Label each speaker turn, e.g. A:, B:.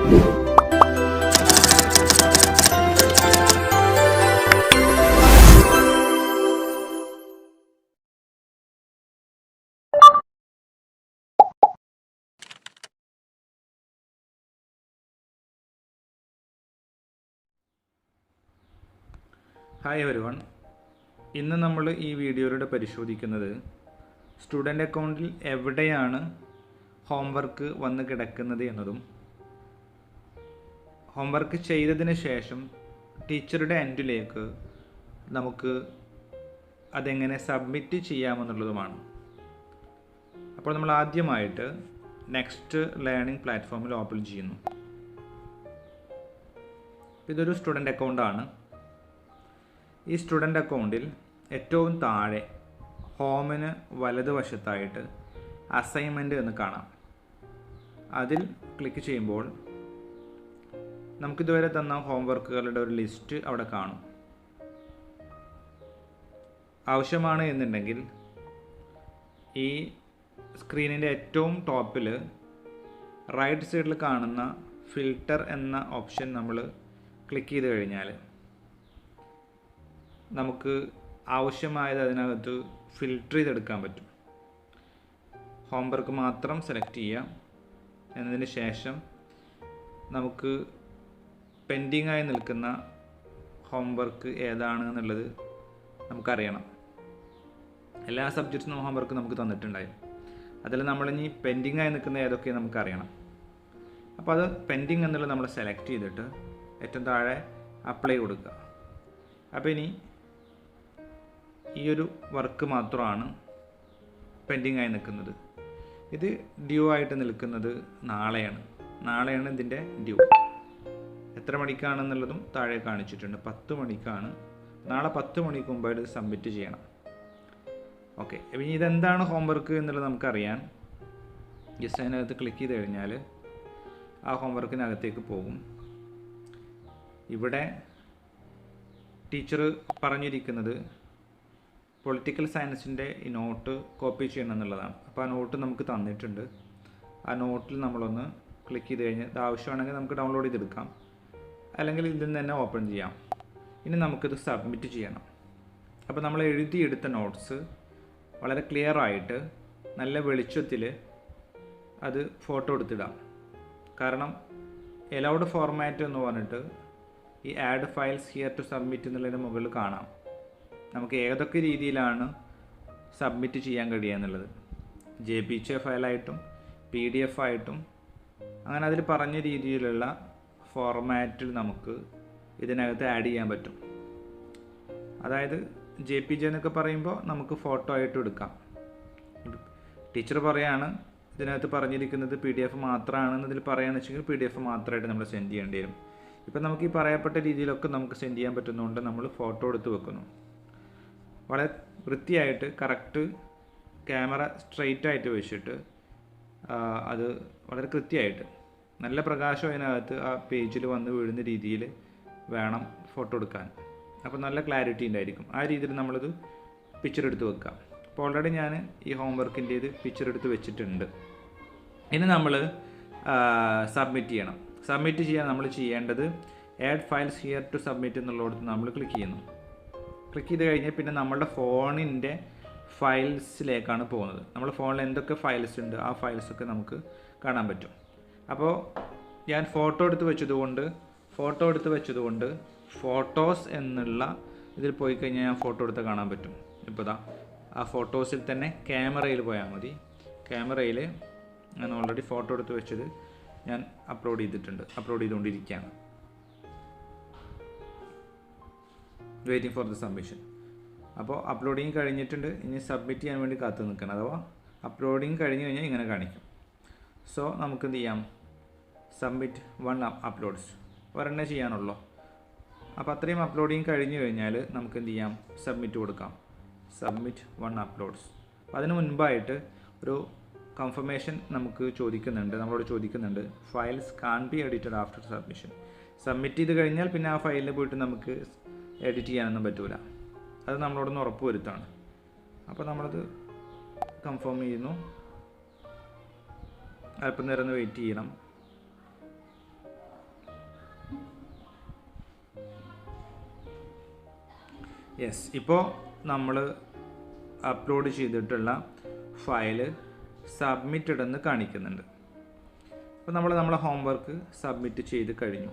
A: Hi everyone, ഇന്ന് നമ്മൾ ഈ വീഡിയോയിലൂടെ പരിശോധിക്കുന്നത് സ്റ്റുഡൻ്റ് അക്കൗണ്ടിൽ എവിടെയാണ് ഹോംവർക്ക് വന്ന് കിടക്കുന്നത് എന്നതും ഹോംവർക്ക് ചെയ്തതിന് ശേഷം ടീച്ചറുടെ എൻഡിലേക്ക് നമുക്ക് അതെങ്ങനെ സബ്മിറ്റ് ചെയ്യാമെന്നുള്ളതുമാണ്. അപ്പോൾ നമ്മൾ ആദ്യമായിട്ട് നെക്സ്റ്റ് ലേണിംഗ് പ്ലാറ്റ്ഫോമിൽ ഓപ്പൺ ചെയ്യുന്നു. ഇതൊരു സ്റ്റുഡൻ്റ് അക്കൗണ്ടാണ്. ഈ സ്റ്റുഡൻ്റ് അക്കൗണ്ടിൽ ഏറ്റവും താഴെ ഹോമിന് വലതുവശത്തായിട്ട് അസൈൻമെൻറ്റ് എന്ന് കാണാം. അതിൽ ക്ലിക്ക് ചെയ്യുമ്പോൾ നമുക്കിതുവരെ തന്ന ഹോംവർക്കുകളുടെ ഒരു ലിസ്റ്റ് അവിടെ കാണും. ആവശ്യമാണ് എന്നുണ്ടെങ്കിൽ ഈ സ്ക്രീനിൻ്റെ ഏറ്റവും ടോപ്പിൽ റൈറ്റ് സൈഡിൽ കാണുന്ന ഫിൽട്ടർ എന്ന ഓപ്ഷൻ നമ്മൾ ക്ലിക്ക് ചെയ്ത് കഴിഞ്ഞാൽ നമുക്ക് ആവശ്യമായത് അതിനകത്ത് ഫിൽട്ടർ ചെയ്തെടുക്കാൻ പറ്റും. ഹോംവർക്ക് മാത്രം സെലക്ട് ചെയ്യാം. എന്നതിന് ശേഷം നമുക്ക് പെൻഡിങ് ആയി നിൽക്കുന്ന ഹോംവർക്ക് ഏതാണ് എന്നുള്ളത് നമുക്കറിയണം. എല്ലാ സബ്ജക്ട്സിനും ഹോംവർക്ക് നമുക്ക് തന്നിട്ടുണ്ടായി. അതിൽ നമ്മളിനി പെൻഡിങ് ആയി നിൽക്കുന്ന ഏതൊക്കെ നമുക്കറിയണം. അപ്പോൾ അത് പെൻഡിങ് എന്നുള്ളത് നമ്മൾ സെലക്ട് ചെയ്തിട്ട് ഏറ്റവും താഴെ അപ്ലൈ കൊടുക്കുക. അപ്പോൾ ഇനി ഈ ഒരു വർക്ക് മാത്രമാണ് പെൻഡിങ് ആയി നിൽക്കുന്നത്. ഇത് ഡ്യൂ ആയിട്ട് നിൽക്കുന്നത് നാളെയാണ് ഇതിൻ്റെ ഡ്യൂ. എത്ര മണിക്കാണെന്നുള്ളതും താഴെ കാണിച്ചിട്ടുണ്ട്. 10 മണിക്കാണ്. നാളെ 10 മണിക്ക് മുമ്പായിട്ട് ഇത് സബ്മിറ്റ് ചെയ്യണം. ഓക്കെ, ഇനി ഇതെന്താണ് ഹോംവർക്ക് എന്നുള്ളത് നമുക്കറിയാൻ ജസ്റ്റ് അതിനകത്ത് ക്ലിക്ക് ചെയ്ത് കഴിഞ്ഞാൽ ആ ഹോംവർക്കിനകത്തേക്ക് പോകും. ഇവിടെ ടീച്ചർ പറഞ്ഞിരിക്കുന്നത് പൊളിറ്റിക്കൽ സയൻസിൻ്റെ ഈ നോട്ട് കോപ്പി ചെയ്യണം എന്നുള്ളതാണ്. അപ്പോൾ ആ നോട്ട് നമുക്ക് തന്നിട്ടുണ്ട്. ആ നോട്ടിൽ നമ്മളൊന്ന് ക്ലിക്ക് ചെയ്ത് കഴിഞ്ഞാൽ ഇത് ആവശ്യമാണെങ്കിൽ നമുക്ക് ഡൗൺലോഡ് ചെയ്തെടുക്കാം, അല്ലെങ്കിൽ ഇതിൽ നിന്ന് തന്നെ ഓപ്പൺ ചെയ്യാം. ഇനി നമുക്കിത് സബ്മിറ്റ് ചെയ്യണം. അപ്പോൾ നമ്മൾ എഴുതിയെടുത്ത നോട്ട്സ് വളരെ ക്ലിയർ ആയിട്ട് നല്ല വെളിച്ചത്തിൽ അത് ഫോട്ടോ എടുത്തിടാം. കാരണം എലൗഡ് ഫോർമാറ്റ് എന്ന് പറഞ്ഞിട്ട് ഈ add files here to submit എന്നുള്ളതിന് മുകളിൽ കാണാം നമുക്ക് ഏതൊക്കെ രീതിയിലാണ് സബ്മിറ്റ് ചെയ്യാൻ കഴിയുക എന്നുള്ളത്. JPG ഫയലായിട്ടും PDF ആയിട്ടും അങ്ങനെ അതിൽ പറഞ്ഞ രീതിയിലുള്ള ഫോർമാറ്റിൽ നമുക്ക് ഇതിനകത്ത് ആഡ് ചെയ്യാൻ പറ്റും. അതായത് JPG എന്നൊക്കെ പറയുമ്പോൾ നമുക്ക് ഫോട്ടോ ആയിട്ട് എടുക്കാം. ടീച്ചർ പറയാണ് ഇതിനകത്ത് പറഞ്ഞിരിക്കുന്നത് PDF മാത്രമാണെന്ന് ഇതിൽ പറയുകയാണെന്ന് വെച്ചെങ്കിൽ PDF മാത്രമായിട്ട് നമ്മൾ സെൻഡ് ചെയ്യേണ്ടി വരും. ഇപ്പം നമുക്ക് ഈ പറയപ്പെട്ട രീതിയിലൊക്കെ നമുക്ക് സെൻഡ് ചെയ്യാൻ പറ്റുന്നതുകൊണ്ട് നമ്മൾ ഫോട്ടോ എടുത്ത് വെക്കുന്നു. വളരെ വൃത്തിയായിട്ട് കറക്റ്റ് ക്യാമറ സ്ട്രെയിറ്റ് ആയിട്ട് വെച്ചിട്ട് അത് വളരെ കൃത്യമായിട്ട് നല്ല പ്രകാശം അതിനകത്ത് ആ പേജിൽ വന്ന് വീഴുന്ന രീതിയിൽ വേണം ഫോട്ടോ എടുക്കാൻ. അപ്പോൾ നല്ല ക്ലാരിറ്റി ഉണ്ടായിരിക്കും. ആ രീതിയിൽ നമ്മളിത് പിക്ചർ എടുത്ത് വെക്കാം. അപ്പോൾ ഓൾറെഡി ഞാൻ ഈ ഹോംവർക്കിൻ്റേത് പിക്ചർ എടുത്ത് വെച്ചിട്ടുണ്ട്. ഇനി നമ്മൾ സബ്മിറ്റ് ചെയ്യണം. സബ്മിറ്റ് ചെയ്യാൻ നമ്മൾ ചെയ്യേണ്ടത് add files here to submit എന്നുള്ളിടത്ത് നമ്മൾ ക്ലിക്ക് ചെയ്യുന്നു. ക്ലിക്ക് ചെയ്ത് കഴിഞ്ഞാൽ പിന്നെ നമ്മളുടെ ഫോണിൻ്റെ ഫയൽസിലേക്കാണ് പോകുന്നത്. നമ്മുടെ ഫോണിൽ എന്തൊക്കെ ഫയൽസ് ഉണ്ട് ആ ഫയൽസൊക്കെ നമുക്ക് കാണാൻ പറ്റും. അപ്പോൾ ഞാൻ ഫോട്ടോ എടുത്ത് വെച്ചതുകൊണ്ട് ഫോട്ടോസ് എന്നുള്ള ഇതിൽ പോയി കഴിഞ്ഞാൽ ഞാൻ ഫോട്ടോ എടുത്ത് കാണാൻ പറ്റും. ഇപ്പോൾ ആ ഫോട്ടോസിൽ തന്നെ ക്യാമറയിൽ പോയാൽ മതി. ക്യാമറയിൽ ഞാൻ ഓൾറെഡി ഫോട്ടോ എടുത്ത് വെച്ചത് ഞാൻ അപ്ലോഡ് ചെയ്തുകൊണ്ടിരിക്കുകയാണ്. Waiting for the submission. അപ്പോൾ അപ്ലോഡിങ് കഴിഞ്ഞിട്ടുണ്ട്. ഇനി സബ്മിറ്റ് ചെയ്യാൻ വേണ്ടി കാത്തു നിൽക്കണം. അഥവാ അപ്ലോഡിങ് കഴിഞ്ഞ് കഴിഞ്ഞാൽ ഇങ്ങനെ കാണിക്കും. സോ നമുക്ക് എന്ത് ചെയ്യാം, സബ്മിറ്റ് 1 അപ്ലോഡ്സ് ഒരെണ്ണേ ചെയ്യാനുള്ളൂ. അപ്പോൾ അത്രയും അപ്ലോഡിങ് കഴിഞ്ഞ് കഴിഞ്ഞാൽ നമുക്ക് എന്ത് ചെയ്യാം, സബ്മിറ്റ് കൊടുക്കാം. Submit 1 uploads. അതിന് മുൻപായിട്ട് ഒരു കൺഫർമേഷൻ നമ്മളോട് ചോദിക്കുന്നുണ്ട് files can be edited after submission. Submit ചെയ്ത് കഴിഞ്ഞാൽ പിന്നെ ആ ഫയലിൽ പോയിട്ട് നമുക്ക് എഡിറ്റ് ചെയ്യാനൊന്നും പറ്റില്ല. അത് നമ്മളോടൊന്ന് ഉറപ്പ് വരുത്താണ്. അപ്പോൾ നമ്മളത് കൺഫേം ചെയ്യുന്നു. അല്പം നേരം ഒന്ന് വെയിറ്റ് ചെയ്യണം. യെസ്, ഇപ്പോൾ നമ്മൾ അപ്ലോഡ് ചെയ്തിട്ടുള്ള ഫയൽ സബ്മിറ്റഡ് എന്ന് കാണിക്കുന്നുണ്ട്. അപ്പോൾ നമ്മളെ ഹോംവർക്ക് സബ്മിറ്റ് ചെയ്ത് കഴിഞ്ഞു.